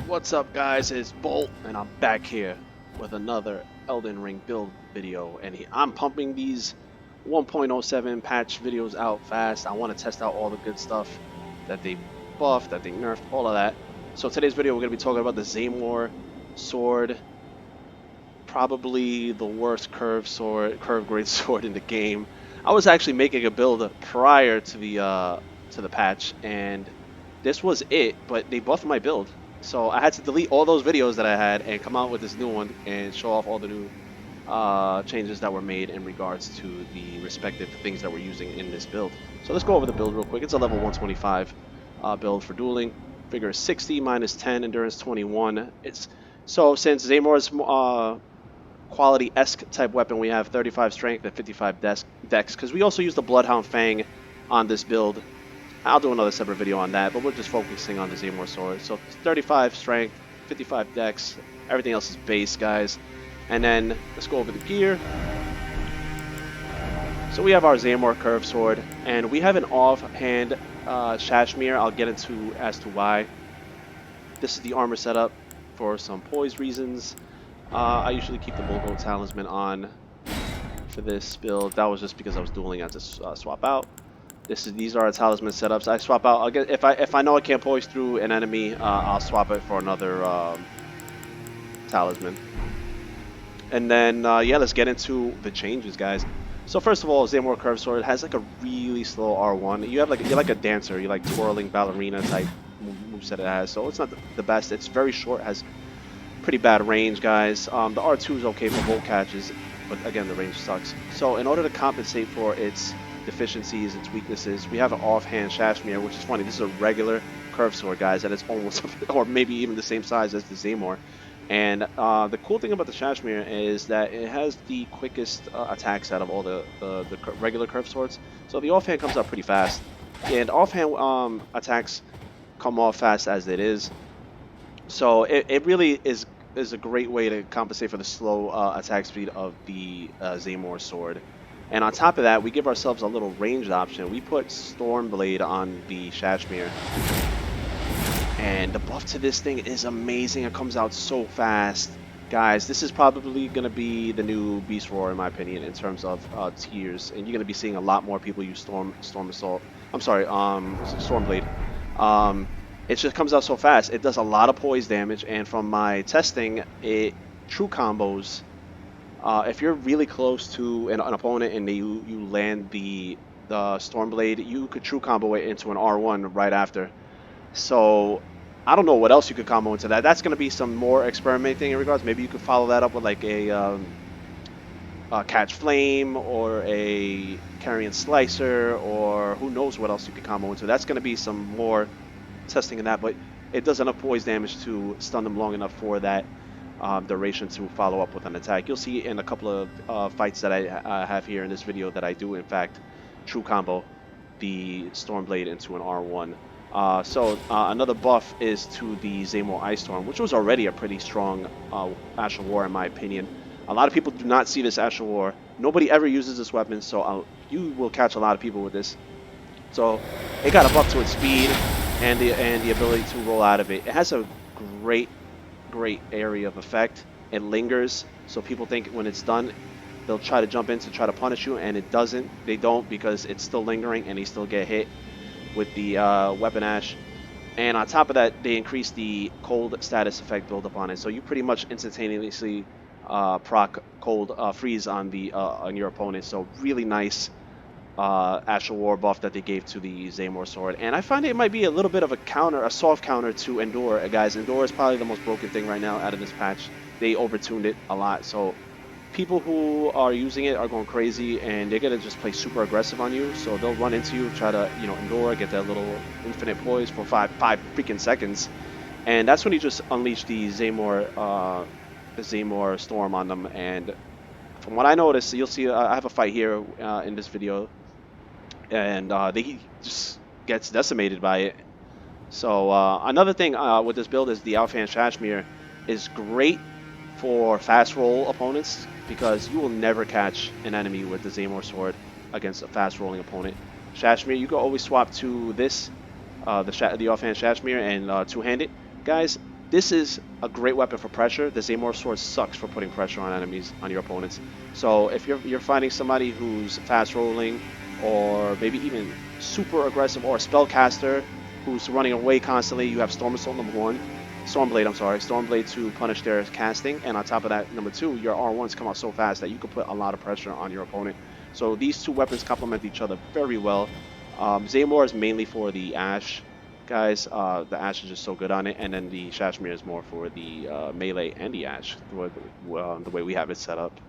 What's up, guys? It's Bolt, and I'm back here with another Elden Ring build video. And I'm pumping these 1.07 patch videos out fast. I want to test out all the good stuff that they buffed, that they nerfed, all of that. So today's video, we're going to be talking about the ZAMOR sword, probably the worst curve grade sword in the game. I was actually making a build prior to the patch, and this was it, but they buffed my build. So I had to delete all those videos that I had and come out with this new one and show off all the new changes that were made in regards to the respective things that we're using in this build. So let's go over the build real quick. It's a level 125 build for dueling. Figure 60 minus 10, endurance 21. So since ZAMOR's quality-esque type weapon, we have 35 strength and 55 dex, because we also use the Bloodhound Fang on this build. I'll do another separate video on that, but we're just focusing on the ZAMOR sword. So 35 strength, 55 dex, everything else is base, guys. And then let's go over the gear. So we have our ZAMOR curved sword, and we have an offhand Shashmir. I'll get into as to why. This is the armor setup for some poise reasons. I usually keep the Bulgo Talisman on for this build. That was just because I was dueling. I had to swap out. These are our talisman setups. I swap out. If I know I can't poise through an enemy, I'll swap it for another talisman. And then yeah, let's get into the changes, guys. So first of all, ZAMOR curved sword has like a really slow R1. You're like a dancer. You like twirling ballerina type moveset it has. So it's not the best. It's very short. Has pretty bad range, guys. The R2 is okay for bolt catches, but again, the range sucks. So in order to compensate for its deficiencies, its weaknesses, we have an offhand Shashmir, which is funny. This is a regular curved sword, guys, and it's almost, or maybe even the same size as the ZAMOR. And the cool thing about the Shashmir is that it has the quickest attacks out of all the regular curved swords. So the offhand comes out pretty fast, and offhand attacks come off fast as it is. So it really is a great way to compensate for the slow attack speed of the ZAMOR sword. And on top of that, we give ourselves a little ranged option. We put Stormblade on the Shashmir. And the buff to this thing is amazing. It comes out so fast. Guys, this is probably going to be the new Beast Roar, in my opinion, in terms of tiers. And you're going to be seeing a lot more people use Stormblade. It just comes out so fast. It does a lot of poise damage. And from my testing, it true combos. If you're really close to an opponent and you land the Stormblade, you could true combo it into an R1 right after. So I don't know what else you could combo into that. That's going to be some more experimenting in regards. Maybe you could follow that up with like a Catch Flame or a Carrion Slicer, or who knows what else you could combo into. That's going to be some more testing in that, but it does enough poise damage to stun them long enough for that duration to follow up with an attack. You'll see in a couple of fights that I have here in this video that I do, in fact, true combo the Stormblade into an R1. Another buff is to the ZAMOR Ice Storm, which was already a pretty strong Ash of War, in my opinion. A lot of people do not see this Ash of War. Nobody ever uses this weapon, so you will catch a lot of people with this. So it got a buff to its speed and the ability to roll out of it. It has a great area of effect. It lingers, so people think when it's done they'll try to jump in to try to punish you, and it doesn't. They don't, because it's still lingering and they still get hit with the weapon ash. And on top of that, they increase the cold status effect build up on it, so you pretty much instantaneously proc cold freeze on your opponent. So really nice Ash of War buff that they gave to the ZAMOR sword. And I find it might be a little bit of a soft counter to Endure. Guys, Endure is probably the most broken thing right now out of this patch. They overtuned it a lot, so people who are using it are going crazy, and they're gonna just play super aggressive on you. So they'll run into you, try to Endure, get that little infinite poise for five freaking seconds, and that's when you just unleash the ZAMOR Storm on them. And from what I noticed, you'll see I have a fight here in this video, and they just gets decimated by it. So another thing with this build is the offhand Shashmir is great for fast roll opponents, because you will never catch an enemy with the ZAMOR sword against a fast rolling opponent. Shashmir, you can always swap to this, the offhand Shashmir, and two-handed. Guys, This is a great weapon for pressure. The ZAMOR sword sucks for putting pressure on enemies, on your opponents. So if you're finding somebody who's fast rolling, or maybe even super aggressive, or a spellcaster who's running away constantly, you have Storm Assault number one, Stormblade, I'm sorry, Stormblade to punish their casting, and on top of that, number two, your R1s come out so fast that you can put a lot of pressure on your opponent. So these two weapons complement each other very well. ZAMOR is mainly for the Ashe guys. The Ashe is just so good on it, and then the Shashmir is more for the melee and the Ashe, the way we have it set up.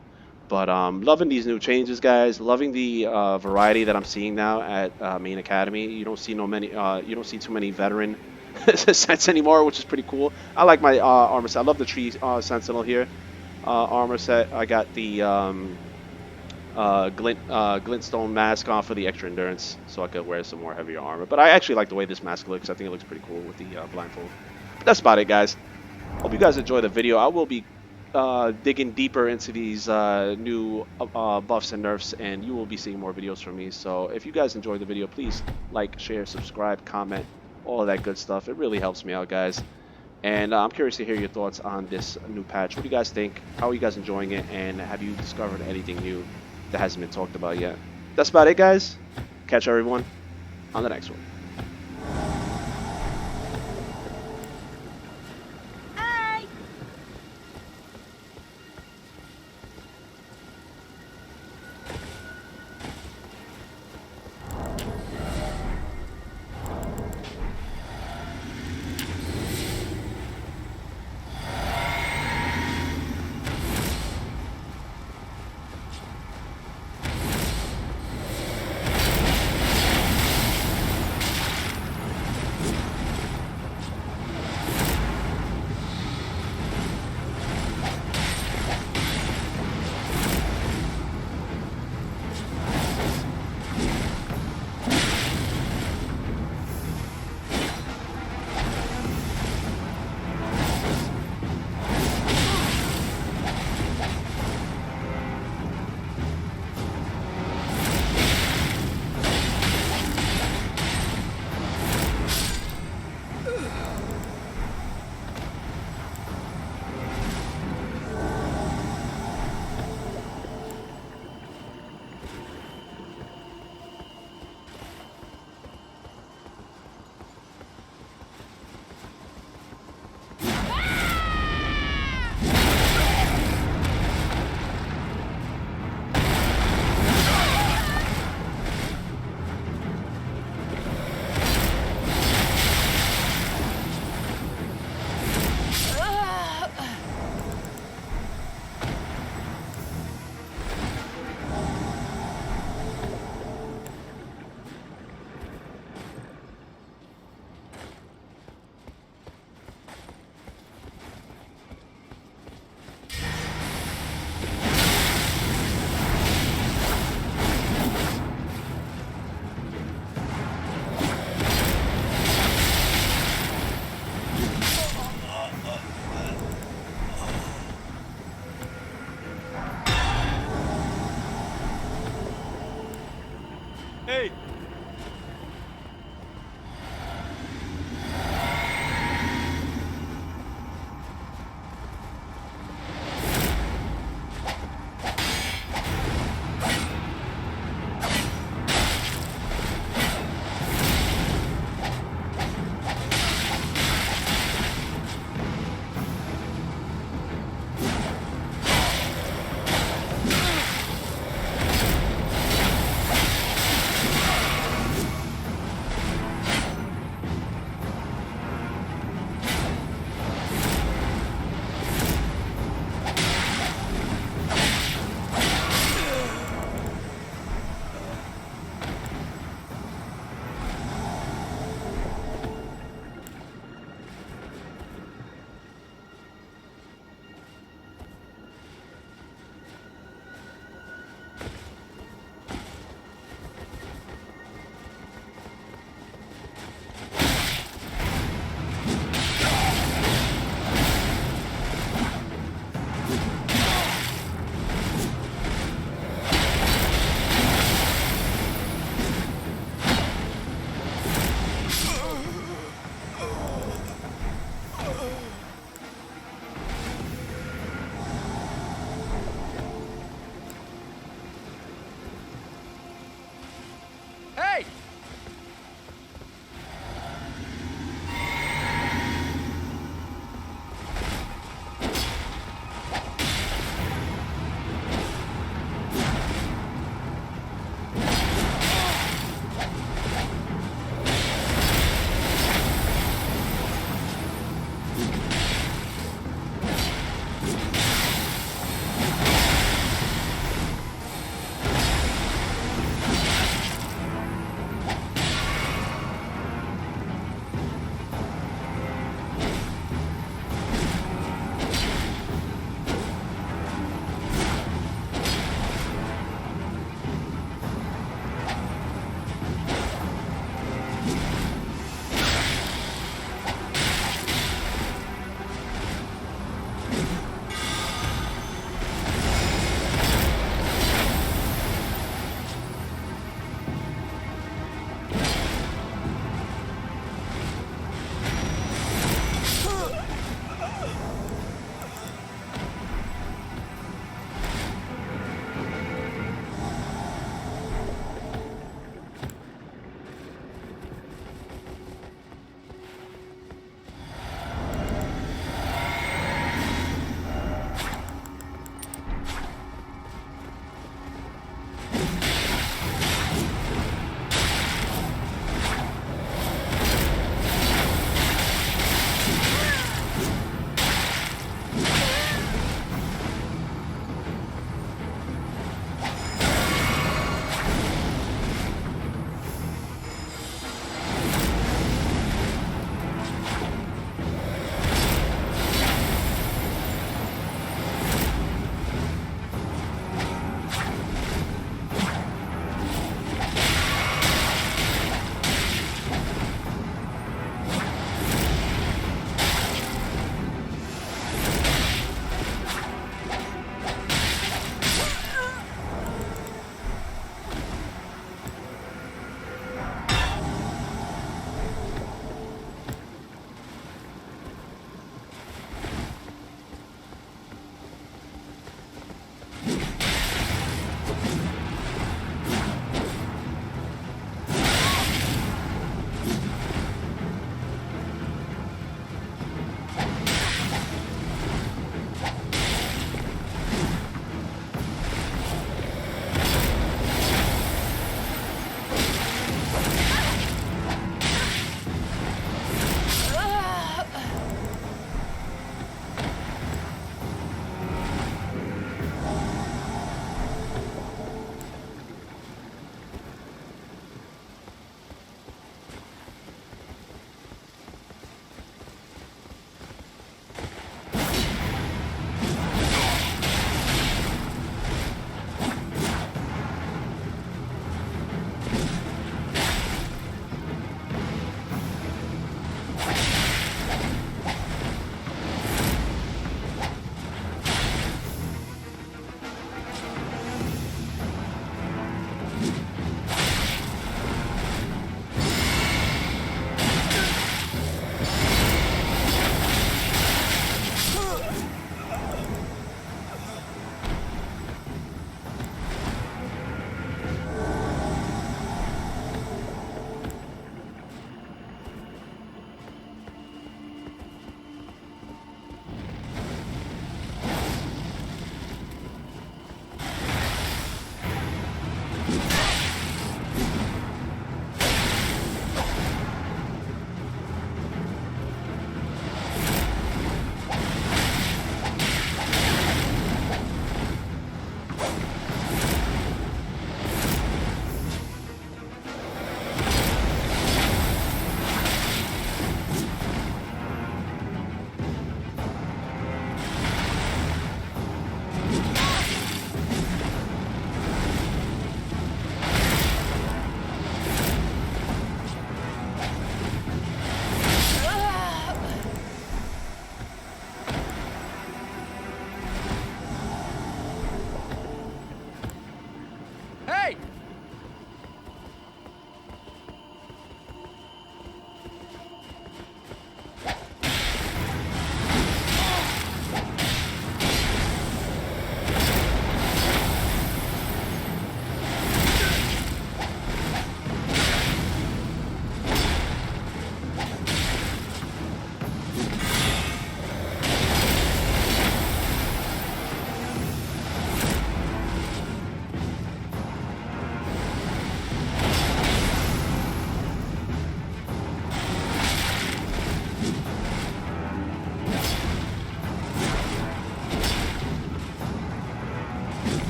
But loving these new changes, guys. Loving the variety that I'm seeing now at Main Academy. You don't see too many veteran sets anymore, which is pretty cool. I like my armor set. I love the tree sentinel here. Armor set. I got the glintstone mask on for the extra endurance, so I could wear some more heavier armor. But I actually like the way this mask looks. I think it looks pretty cool with the blindfold. But that's about it, guys. Hope you guys enjoy the video. I will be digging deeper into these new buffs and nerfs, and you will be seeing more videos from me. So if you guys enjoyed the video, please like, share, subscribe, comment, all of that good stuff. It really helps me out, guys. And I'm curious to hear your thoughts on this new patch. What do you guys think? How are you guys enjoying it? And have you discovered anything new that hasn't been talked about yet? That's about it, guys. Catch everyone on the next one. Hey! Hey!